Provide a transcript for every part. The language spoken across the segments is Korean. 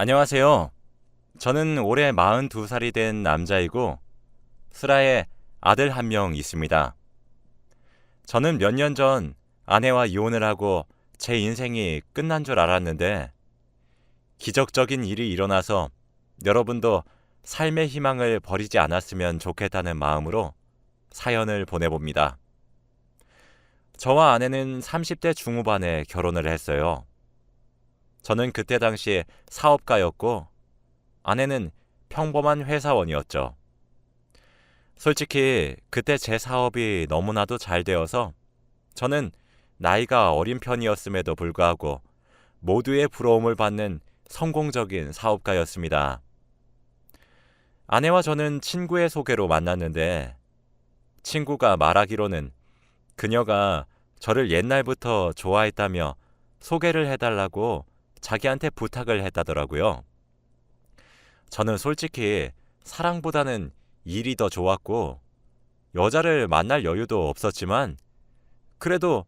안녕하세요. 저는 올해 42살이 된 남자이고 슬하에 아들 한 명 있습니다. 저는 몇 년 전 아내와 이혼을 하고 제 인생이 끝난 줄 알았는데 기적적인 일이 일어나서 여러분도 삶의 희망을 버리지 않았으면 좋겠다는 마음으로 사연을 보내봅니다. 저와 아내는 30대 중후반에 결혼을 했어요. 저는 그때 당시 사업가였고 아내는 평범한 회사원이었죠. 솔직히 그때 제 사업이 너무나도 잘 되어서 저는 나이가 어린 편이었음에도 불구하고 모두의 부러움을 받는 성공적인 사업가였습니다. 아내와 저는 친구의 소개로 만났는데 친구가 말하기로는 그녀가 저를 옛날부터 좋아했다며 소개를 해달라고 자기한테 부탁을 했다더라고요. 저는 솔직히 사랑보다는 일이 더 좋았고 여자를 만날 여유도 없었지만 그래도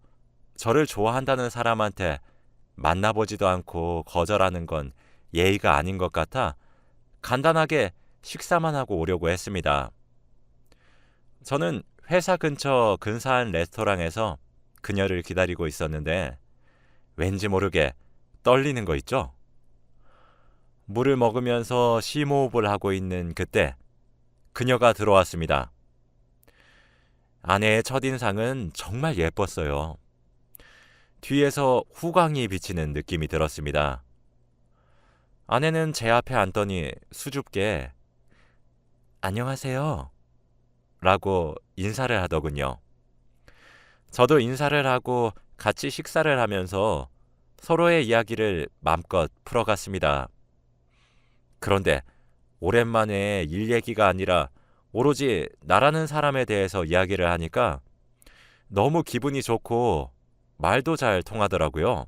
저를 좋아한다는 사람한테 만나보지도 않고 거절하는 건 예의가 아닌 것 같아 간단하게 식사만 하고 오려고 했습니다. 저는 회사 근처 근사한 레스토랑에서 그녀를 기다리고 있었는데 왠지 모르게 떨리는 거 있죠? 물을 먹으면서 심호흡을 하고 있는 그때 그녀가 들어왔습니다. 아내의 첫인상은 정말 예뻤어요. 뒤에서 후광이 비치는 느낌이 들었습니다. 아내는 제 앞에 앉더니 수줍게 안녕하세요 라고 인사를 하더군요. 저도 인사를 하고 같이 식사를 하면서 서로의 이야기를 맘껏 풀어갔습니다. 그런데 오랜만에 일 얘기가 아니라 오로지 나라는 사람에 대해서 이야기를 하니까 너무 기분이 좋고 말도 잘 통하더라고요.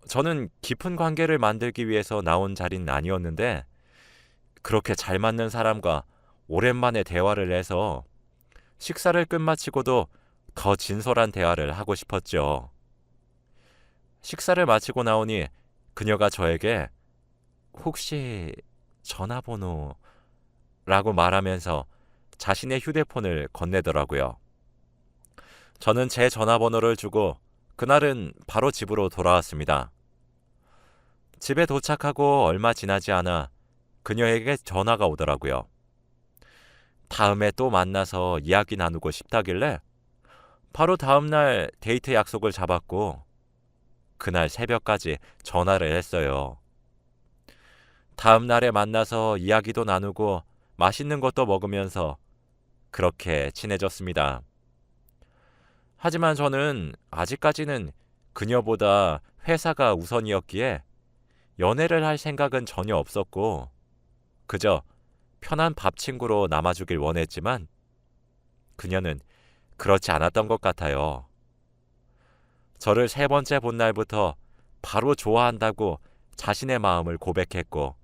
저는 깊은 관계를 만들기 위해서 나온 자리는 아니었는데 그렇게 잘 맞는 사람과 오랜만에 대화를 해서 식사를 끝마치고도 더 진솔한 대화를 하고 싶었죠. 식사를 마치고 나오니 그녀가 저에게 혹시 전화번호 라고 말하면서 자신의 휴대폰을 건네더라고요. 저는 제 전화번호를 주고 그날은 바로 집으로 돌아왔습니다. 집에 도착하고 얼마 지나지 않아 그녀에게 전화가 오더라고요. 다음에 또 만나서 이야기 나누고 싶다길래 바로 다음날 데이트 약속을 잡았고 그날 새벽까지 전화를 했어요. 다음날에 만나서 이야기도 나누고 맛있는 것도 먹으면서 그렇게 친해졌습니다. 하지만 저는 아직까지는 그녀보다 회사가 우선이었기에 연애를 할 생각은 전혀 없었고 그저 편한 밥 친구로 남아주길 원했지만 그녀는 그렇지 않았던 것 같아요. 저를 세 번째 본 날부터 바로 좋아한다고 자신의 마음을 고백했고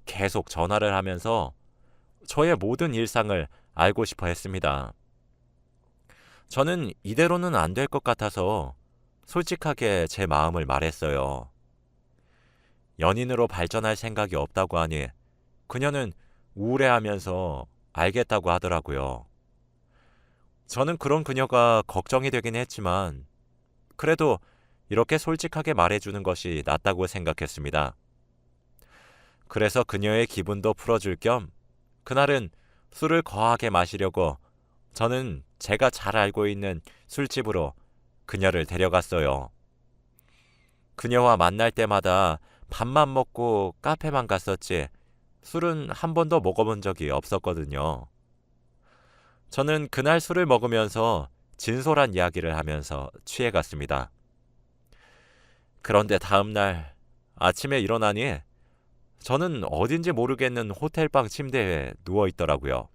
계속 전화를 하면서 저의 모든 일상을 알고 싶어 했습니다. 저는 이대로는 안 될 것 같아서 솔직하게 제 마음을 말했어요. 연인으로 발전할 생각이 없다고 하니 그녀는 우울해하면서 알겠다고 하더라고요. 저는 그런 그녀가 걱정이 되긴 했지만 그래도 이렇게 솔직하게 말해주는 것이 낫다고 생각했습니다. 그래서 그녀의 기분도 풀어줄 겸 그날은 술을 거하게 마시려고 저는 제가 잘 알고 있는 술집으로 그녀를 데려갔어요. 그녀와 만날 때마다 밥만 먹고 카페만 갔었지 술은 한 번도 먹어본 적이 없었거든요. 저는 그날 술을 먹으면서 진솔한 이야기를 하면서 취해갔습니다. 그런데 다음날 아침에 일어나니 저는 어딘지 모르겠는 호텔방 침대에 누워있더라고요.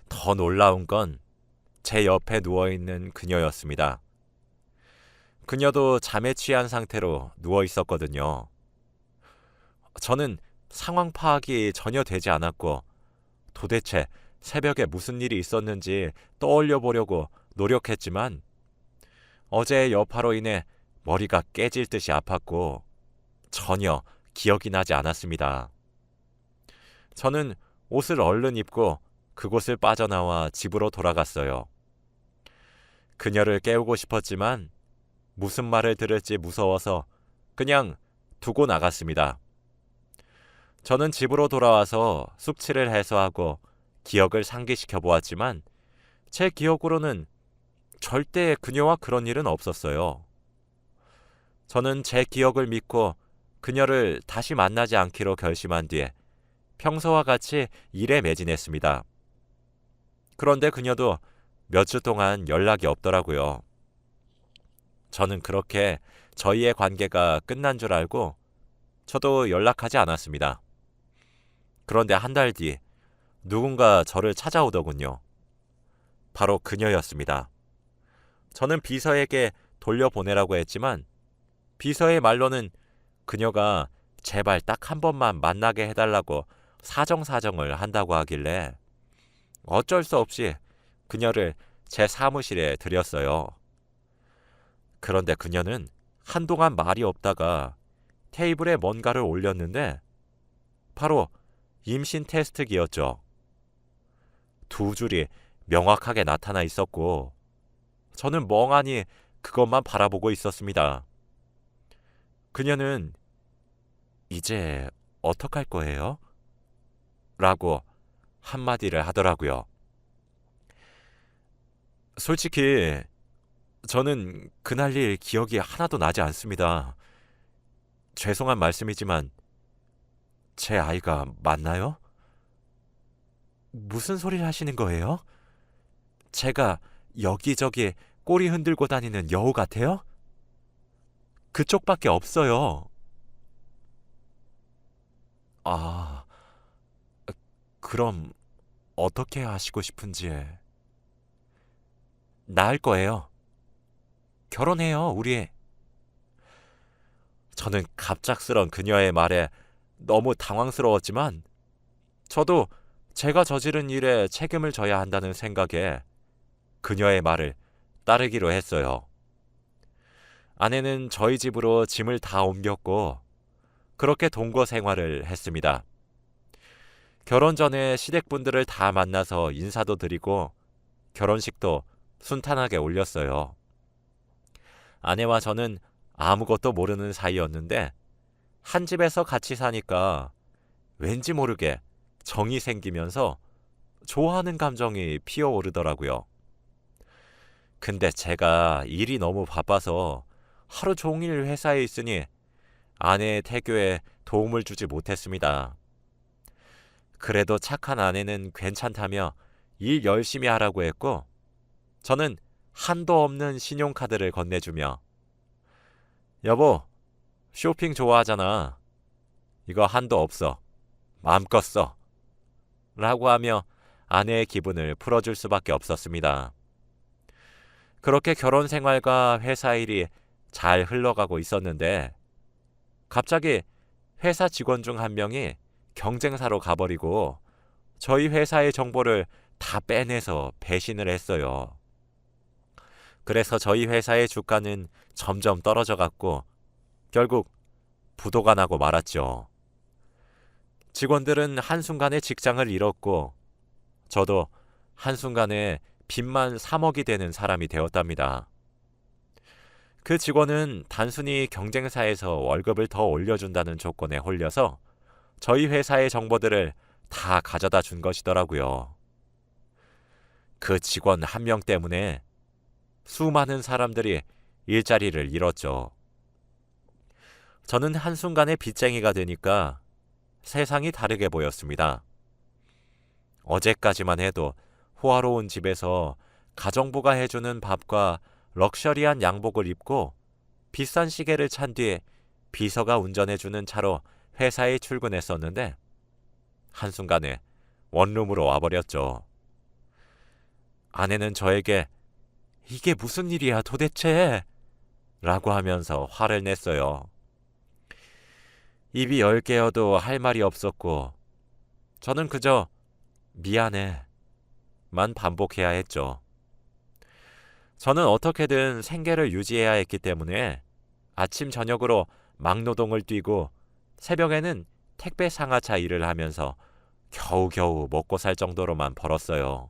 더 놀라운 건 제 옆에 누워있는 그녀였습니다. 그녀도 잠에 취한 상태로 누워있었거든요. 저는 상황 파악이 전혀 되지 않았고 도대체 새벽에 무슨 일이 있었는지 떠올려 보려고 노력했지만 어제의 여파로 인해 머리가 깨질 듯이 아팠고 전혀 기억이 나지 않았습니다. 저는 옷을 얼른 입고 그곳을 빠져나와 집으로 돌아갔어요. 그녀를 깨우고 싶었지만 무슨 말을 들을지 무서워서 그냥 두고 나갔습니다. 저는 집으로 돌아와서 숙취를 해소하고 기억을 상기시켜 보았지만 제 기억으로는 절대 그녀와 그런 일은 없었어요. 저는 제 기억을 믿고 그녀를 다시 만나지 않기로 결심한 뒤에 평소와 같이 일에 매진했습니다. 그런데 그녀도 몇 주 동안 연락이 없더라고요. 저는 그렇게 저희의 관계가 끝난 줄 알고 저도 연락하지 않았습니다. 그런데 한 달 뒤 누군가 저를 찾아오더군요. 바로 그녀였습니다. 저는 비서에게 돌려보내라고 했지만 비서의 말로는 그녀가 제발 딱 한 번만 만나게 해달라고 사정사정을 한다고 하길래 어쩔 수 없이 그녀를 제 사무실에 들였어요. 그런데 그녀는 한동안 말이 없다가 테이블에 뭔가를 올렸는데 바로 임신 테스트기였죠. 두 줄이 명확하게 나타나 있었고 저는 멍하니 그것만 바라보고 있었습니다. 그녀는 이제 어떡할 거예요? 라고 한마디를 하더라고요. 솔직히 저는 그날 일 기억이 하나도 나지 않습니다. 죄송한 말씀이지만 제 아이가 맞나요? 무슨 소리를 하시는 거예요? 제가 여기저기 꼬리 흔들고 다니는 여우 같아요? 그쪽밖에 없어요. 아, 그럼 어떻게 하시고 싶은지. 나을 거예요. 결혼해요, 우리. 저는 갑작스런 그녀의 말에 너무 당황스러웠지만 저도 제가 저지른 일에 책임을 져야 한다는 생각에 그녀의 말을 따르기로 했어요. 아내는 저희 집으로 짐을 다 옮겼고 그렇게 동거 생활을 했습니다. 결혼 전에 시댁분들을 다 만나서 인사도 드리고 결혼식도 순탄하게 올렸어요. 아내와 저는 아무것도 모르는 사이였는데 한 집에서 같이 사니까 왠지 모르게 정이 생기면서 좋아하는 감정이 피어오르더라고요. 근데 제가 일이 너무 바빠서 하루 종일 회사에 있으니 아내의 태교에 도움을 주지 못했습니다. 그래도 착한 아내는 괜찮다며 일 열심히 하라고 했고 저는 한도 없는 신용카드를 건네주며 여보, 쇼핑 좋아하잖아. 이거 한도 없어. 마음껏 써. 라고 하며 아내의 기분을 풀어줄 수밖에 없었습니다. 그렇게 결혼 생활과 회사 일이 잘 흘러가고 있었는데 갑자기 회사 직원 중 한 명이 경쟁사로 가버리고 저희 회사의 정보를 다 빼내서 배신을 했어요. 그래서 저희 회사의 주가는 점점 떨어져 갔고 결국 부도가 나고 말았죠. 직원들은 한순간에 직장을 잃었고 저도 한순간에 빚만 3억이 되는 사람이 되었답니다. 그 직원은 단순히 경쟁사에서 월급을 더 올려준다는 조건에 홀려서 저희 회사의 정보들을 다 가져다 준 것이더라고요. 그 직원 한 명 때문에 수많은 사람들이 일자리를 잃었죠. 저는 한순간에 빚쟁이가 되니까 세상이 다르게 보였습니다. 어제까지만 해도 호화로운 집에서 가정부가 해주는 밥과 럭셔리한 양복을 입고 비싼 시계를 찬 뒤에 비서가 운전해주는 차로 회사에 출근했었는데 한순간에 원룸으로 와버렸죠. 아내는 저에게 이게 무슨 일이야 도대체? 라고 하면서 화를 냈어요. 입이 10개여도 할 말이 없었고 저는 그저 미안해 만 반복해야 했죠. 저는 어떻게든 생계를 유지해야 했기 때문에 아침 저녁으로 막노동을 뛰고 새벽에는 택배 상하차 일을 하면서 겨우겨우 먹고 살 정도로만 벌었어요.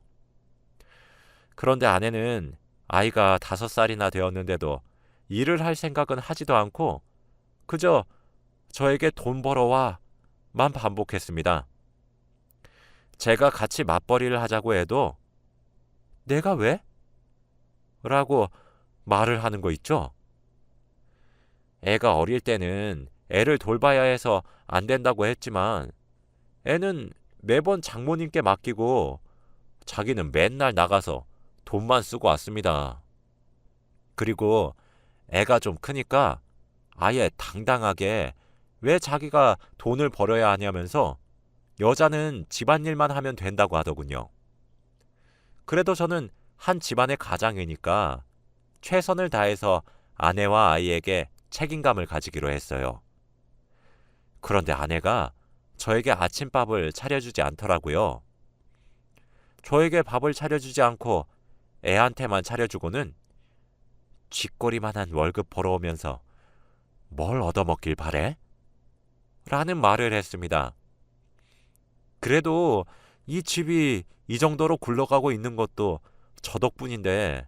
그런데 아내는 아이가 5살이나 되었는데도 일을 할 생각은 하지도 않고 그저 저에게 돈 벌어와만 반복했습니다. 제가 같이 맞벌이를 하자고 해도 내가 왜? 라고 말을 하는 거 있죠? 애가 어릴 때는 애를 돌봐야 해서 안 된다고 했지만 애는 매번 장모님께 맡기고 자기는 맨날 나가서 돈만 쓰고 왔습니다. 그리고 애가 좀 크니까 아예 당당하게 왜 자기가 돈을 벌어야 하냐면서 여자는 집안일만 하면 된다고 하더군요. 그래도 저는 한 집안의 가장이니까 최선을 다해서 아내와 아이에게 책임감을 가지기로 했어요. 그런데 아내가 저에게 아침밥을 차려주지 않더라고요. 저에게 밥을 차려주지 않고 애한테만 차려주고는 쥐꼬리만한 월급 벌어오면서 뭘 얻어먹길 바래? 라는 말을 했습니다. 그래도 이 집이 이 정도로 굴러가고 있는 것도 저 덕분인데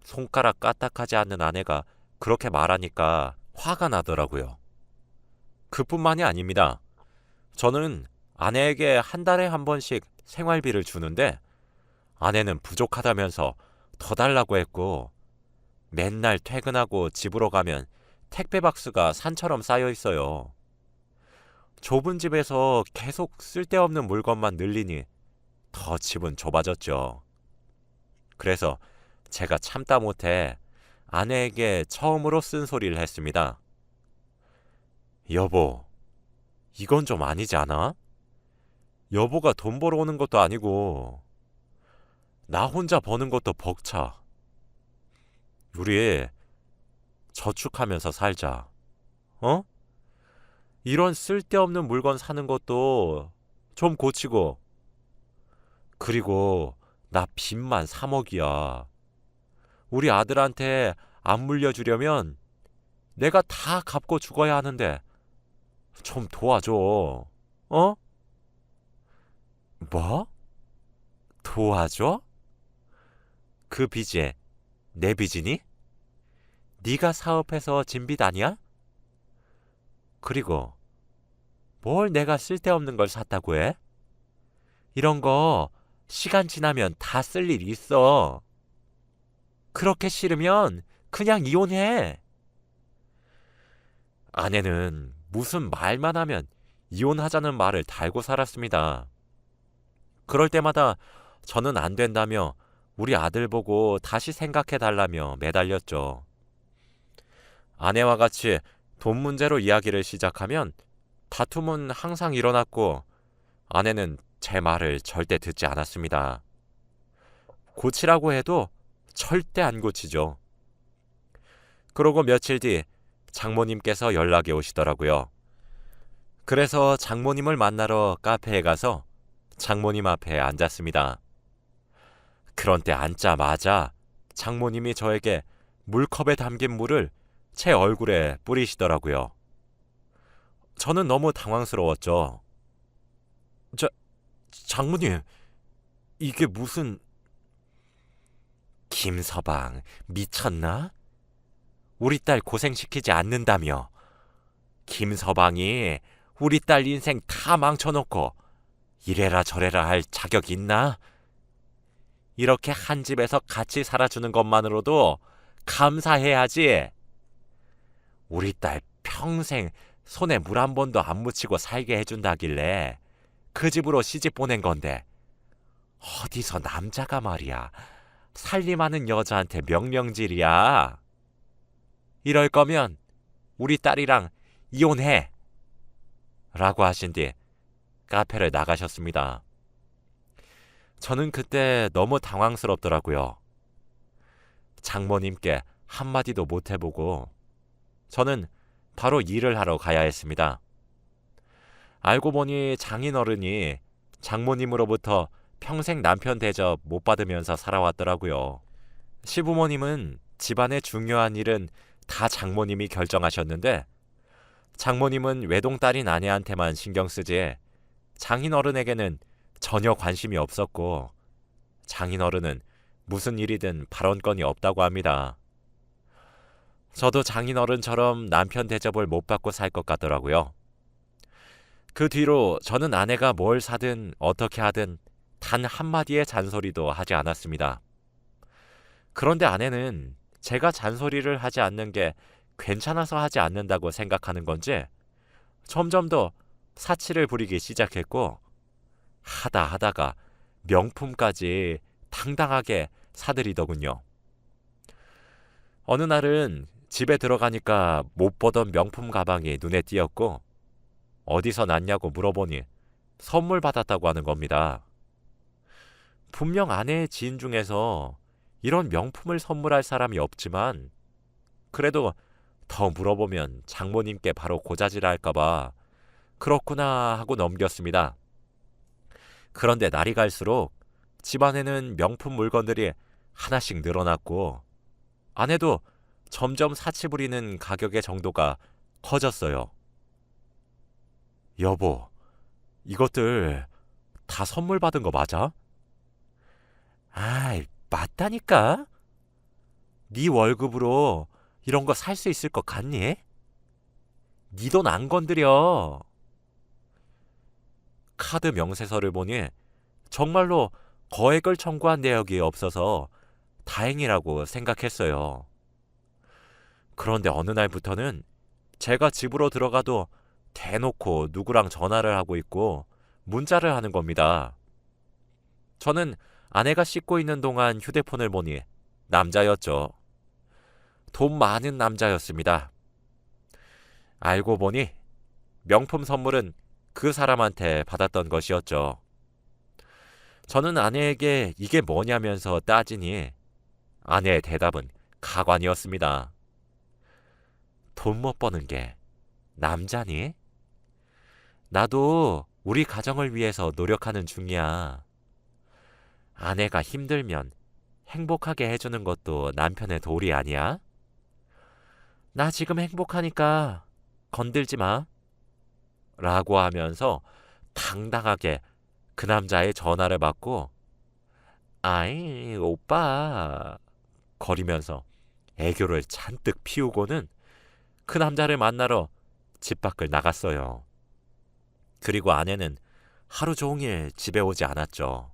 손가락 까딱하지 않는 아내가 그렇게 말하니까 화가 나더라고요. 그뿐만이 아닙니다. 저는 아내에게 한 달에 한 번씩 생활비를 주는데 아내는 부족하다면서 더 달라고 했고 맨날 퇴근하고 집으로 가면 택배 박스가 산처럼 쌓여 있어요. 좁은 집에서 계속 쓸데없는 물건만 늘리니 더 집은 좁아졌죠. 그래서 제가 참다 못해 아내에게 처음으로 쓴소리를 했습니다. 여보, 이건 좀 아니지 않아? 여보가 돈 벌어오는 것도 아니고 나 혼자 버는 것도 벅차. 우리 저축하면서 살자. 어? 이런 쓸데없는 물건 사는 것도 좀 고치고 그리고 나 빚만 3억이야. 우리 아들한테 안 물려주려면 내가 다 갚고 죽어야 하는데 좀 도와줘. 어? 뭐? 도와줘? 그 빚이 내 빚이니? 네가 사업해서 진 빚 아니야? 그리고 뭘 내가 쓸데없는 걸 샀다고 해? 이런 거 시간 지나면 다 쓸 일 있어. 그렇게 싫으면 그냥 이혼해. 아내는 무슨 말만 하면 이혼하자는 말을 달고 살았습니다. 그럴 때마다 저는 안 된다며 우리 아들 보고 다시 생각해 달라며 매달렸죠. 아내와 같이 돈 문제로 이야기를 시작하면 다툼은 항상 일어났고 아내는 제 말을 절대 듣지 않았습니다. 고치라고 해도 절대 안 고치죠. 그러고 며칠 뒤 장모님께서 연락이 오시더라고요. 그래서 장모님을 만나러 카페에 가서 장모님 앞에 앉았습니다. 그런 때 앉자마자 장모님이 저에게 물컵에 담긴 물을 제 얼굴에 뿌리시더라고요. 저는 너무 당황스러웠죠. 장모님, 이게 무슨... 김서방, 미쳤나? 우리 딸 고생시키지 않는다며. 김서방이 우리 딸 인생 다 망쳐놓고 이래라 저래라 할 자격 있나? 이렇게 한 집에서 같이 살아주는 것만으로도 감사해야지. 우리 딸 평생 손에 물 한 번도 안 묻히고 살게 해준다길래 그 집으로 시집 보낸 건데 어디서 남자가 말이야 살림하는 여자한테 명령질이야. 이럴 거면 우리 딸이랑 이혼해 라고 하신 뒤 카페를 나가셨습니다. 저는 그때 너무 당황스럽더라고요. 장모님께 한마디도 못 해보고 저는 바로 일을 하러 가야 했습니다. 알고 보니 장인어른이 장모님으로부터 평생 남편 대접 못 받으면서 살아왔더라고요. 시부모님은 집안의 중요한 일은 다 장모님이 결정하셨는데 장모님은 외동딸인 아내한테만 신경 쓰지 장인어른에게는 전혀 관심이 없었고 장인어른은 무슨 일이든 발언권이 없다고 합니다. 저도 장인어른처럼 남편 대접을 못 받고 살 것 같더라고요. 그 뒤로 저는 아내가 뭘 사든 어떻게 하든 단 한마디의 잔소리도 하지 않았습니다. 그런데 아내는 제가 잔소리를 하지 않는 게 괜찮아서 하지 않는다고 생각하는 건지 점점 더 사치를 부리기 시작했고 하다가 명품까지 당당하게 사들이더군요. 어느 날은 집에 들어가니까 못 보던 명품 가방이 눈에 띄었고 어디서 났냐고 물어보니 선물 받았다고 하는 겁니다. 분명 아내의 지인 중에서 이런 명품을 선물할 사람이 없지만 그래도 더 물어보면 장모님께 바로 고자질할까봐 그렇구나 하고 넘겼습니다. 그런데 날이 갈수록 집안에는 명품 물건들이 하나씩 늘어났고 아내도 점점 사치 부리는 가격의 정도가 커졌어요. 여보, 이것들 다 선물 받은 거 맞아? 아이, 맞다니까? 네 월급으로 이런 거 살 수 있을 것 같니? 네 돈 안 건드려. 카드 명세서를 보니 정말로 거액을 청구한 내역이 없어서 다행이라고 생각했어요. 그런데 어느 날부터는 제가 집으로 들어가도 대놓고 누구랑 전화를 하고 있고 문자를 하는 겁니다. 저는 아내가 씻고 있는 동안 휴대폰을 보니 남자였죠. 돈 많은 남자였습니다. 알고 보니 명품 선물은 그 사람한테 받았던 것이었죠. 저는 아내에게 이게 뭐냐면서 따지니 아내의 대답은 가관이었습니다. 돈 못 버는 게 남자니? 나도 우리 가정을 위해서 노력하는 중이야. 아내가 힘들면 행복하게 해주는 것도 남편의 도리 아니야? 나 지금 행복하니까 건들지 마. 라고 하면서 당당하게 그 남자의 전화를 받고 아이 오빠 거리면서 애교를 잔뜩 피우고는 그 남자를 만나러 집 밖을 나갔어요. 그리고 아내는 하루 종일 집에 오지 않았죠.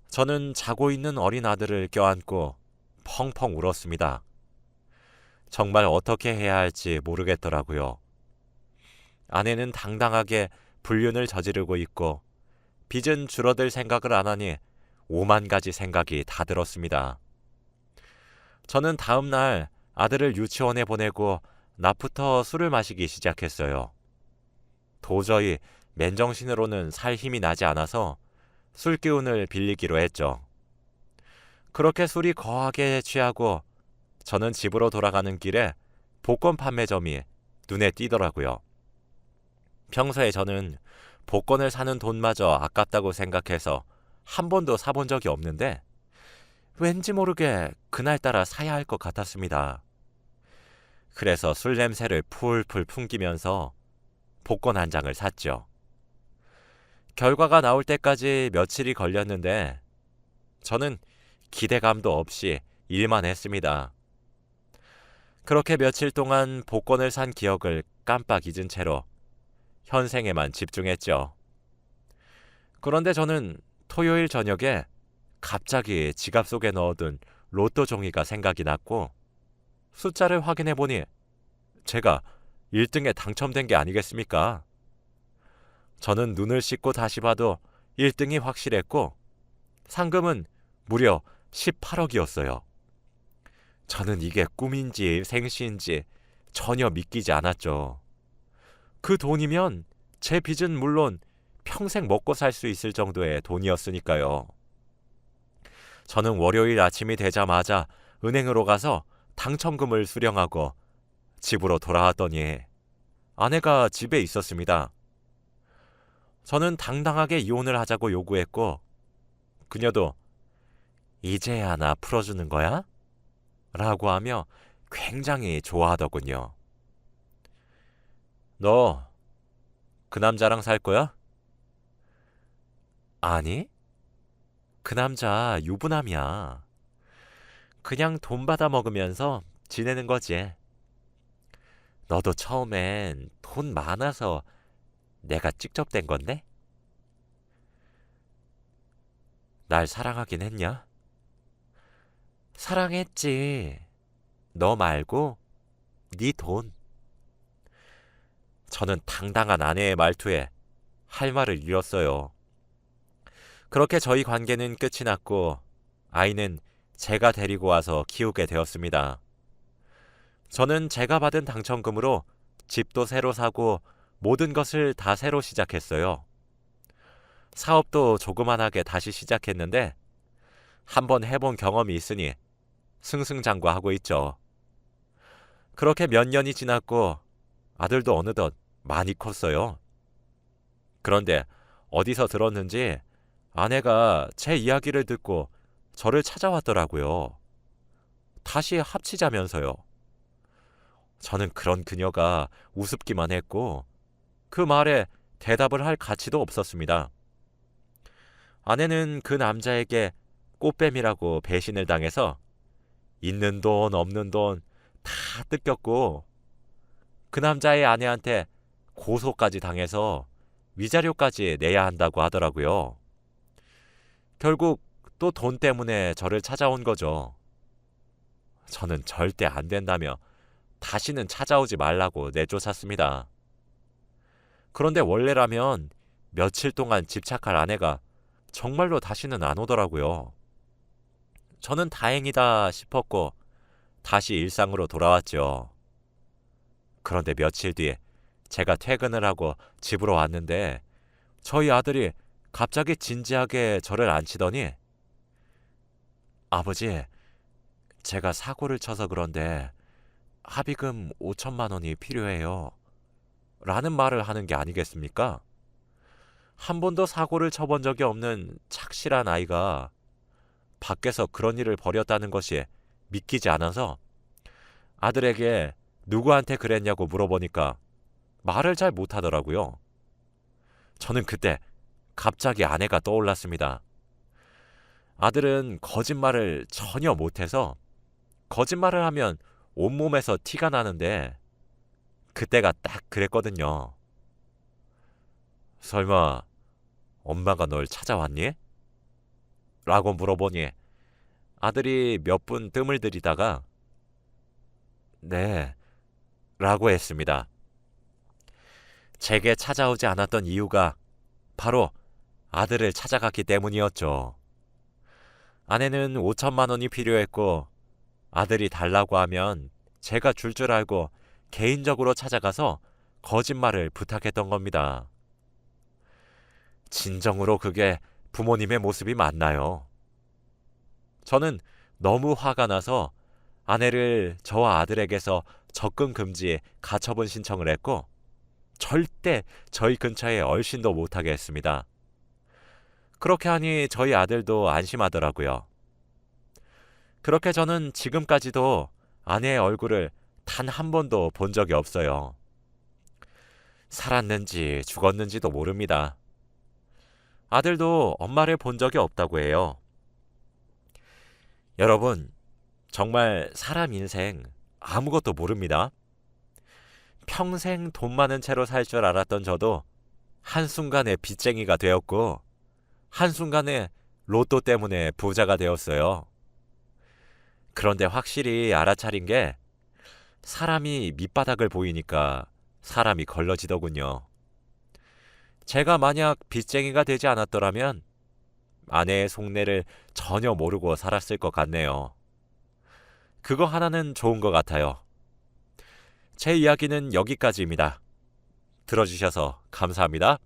저는 자고 있는 어린 아들을 껴안고 펑펑 울었습니다. 정말 어떻게 해야 할지 모르겠더라고요. 아내는 당당하게 불륜을 저지르고 있고 빚은 줄어들 생각을 안 하니 5만 가지 생각이 다 들었습니다. 저는 다음 날 아들을 유치원에 보내고 낮부터 술을 마시기 시작했어요. 도저히 맨정신으로는 살 힘이 나지 않아서 술 기운을 빌리기로 했죠. 그렇게 술이 거하게 취하고 저는 집으로 돌아가는 길에 복권 판매점이 눈에 띄더라고요. 평소에 저는 복권을 사는 돈마저 아깝다고 생각해서 한 번도 사본 적이 없는데 왠지 모르게 그날따라 사야 할 것 같았습니다. 그래서 술 냄새를 풀풀 풍기면서 복권 한 장을 샀죠. 결과가 나올 때까지 며칠이 걸렸는데 저는 기대감도 없이 일만 했습니다. 그렇게 며칠 동안 복권을 산 기억을 깜빡 잊은 채로 현생에만 집중했죠. 그런데 저는 토요일 저녁에 갑자기 지갑 속에 넣어둔 로또 종이가 생각이 났고 숫자를 확인해 보니 제가 1등에 당첨된 게 아니겠습니까? 저는 눈을 씻고 다시 봐도 1등이 확실했고 상금은 무려 18억이었어요. 저는 이게 꿈인지 생시인지 전혀 믿기지 않았죠. 그 돈이면 제 빚은 물론 평생 먹고 살 수 있을 정도의 돈이었으니까요. 저는 월요일 아침이 되자마자 은행으로 가서 당첨금을 수령하고 집으로 돌아왔더니 아내가 집에 있었습니다. 저는 당당하게 이혼을 하자고 요구했고 그녀도 이제야 나 풀어주는 거야? 라고 하며 굉장히 좋아하더군요. 너 그 남자랑 살 거야? 아니, 그 남자 유부남이야. 그냥 돈 받아 먹으면서 지내는 거지. 너도 처음엔 돈 많아서 내가 직접된 건데? 날 사랑하긴 했냐? 사랑했지. 너 말고 네 돈. 저는 당당한 아내의 말투에 할 말을 잃었어요. 그렇게 저희 관계는 끝이 났고 아이는 제가 데리고 와서 키우게 되었습니다. 저는 제가 받은 당첨금으로 집도 새로 사고 모든 것을 다 새로 시작했어요. 사업도 조그만하게 다시 시작했는데 한번 해본 경험이 있으니 승승장구하고 있죠. 그렇게 몇 년이 지났고 아들도 어느덧 많이 컸어요. 그런데 어디서 들었는지 아내가 제 이야기를 듣고 저를 찾아왔더라고요. 다시 합치자면서요. 저는 그런 그녀가 우습기만 했고 그 말에 대답을 할 가치도 없었습니다. 아내는 그 남자에게 꽃뱀이라고 배신을 당해서 있는 돈 없는 돈 다 뜯겼고 그 남자의 아내한테 고소까지 당해서 위자료까지 내야 한다고 하더라고요. 결국 또 돈 때문에 저를 찾아온 거죠. 저는 절대 안 된다며 다시는 찾아오지 말라고 내쫓았습니다. 그런데 원래라면 며칠 동안 집착할 아내가 정말로 다시는 안 오더라고요. 저는 다행이다 싶었고 다시 일상으로 돌아왔죠. 그런데 며칠 뒤에 제가 퇴근을 하고 집으로 왔는데 저희 아들이 갑자기 진지하게 저를 앉히더니 아버지, 제가 사고를 쳐서 그런데 합의금 5천만 원이 필요해요. 라는 말을 하는 게 아니겠습니까? 한 번도 사고를 쳐본 적이 없는 착실한 아이가 밖에서 그런 일을 벌였다는 것이 믿기지 않아서 아들에게 누구한테 그랬냐고 물어보니까 말을 잘 못하더라고요. 저는 그때 갑자기 아내가 떠올랐습니다. 아들은 거짓말을 전혀 못해서 거짓말을 하면 온몸에서 티가 나는데 그때가 딱 그랬거든요. 설마 엄마가 널 찾아왔니? 라고 물어보니 아들이 몇 분 뜸을 들이다가 네, 라고 했습니다. 제게 찾아오지 않았던 이유가 바로 아들을 찾아갔기 때문이었죠. 아내는 5천만 원이 필요했고 아들이 달라고 하면 제가 줄 알고 개인적으로 찾아가서 거짓말을 부탁했던 겁니다. 진정으로 그게 부모님의 모습이 맞나요? 저는 너무 화가 나서 아내를 저와 아들에게서 접근 금지 가처분 신청을 했고 절대 저희 근처에 얼씬도 못하게 했습니다. 그렇게 하니 저희 아들도 안심하더라고요. 그렇게 저는 지금까지도 아내의 얼굴을 단 한 번도 본 적이 없어요. 살았는지 죽었는지도 모릅니다. 아들도 엄마를 본 적이 없다고 해요. 여러분, 정말 사람 인생 아무것도 모릅니다. 평생 돈 많은 채로 살 줄 알았던 저도 한순간에 빚쟁이가 되었고 한순간에 로또 때문에 부자가 되었어요. 그런데 확실히 알아차린 게 사람이 밑바닥을 보이니까 사람이 걸러지더군요. 제가 만약 빚쟁이가 되지 않았더라면 아내의 속내를 전혀 모르고 살았을 것 같네요. 그거 하나는 좋은 것 같아요. 제 이야기는 여기까지입니다. 들어주셔서 감사합니다.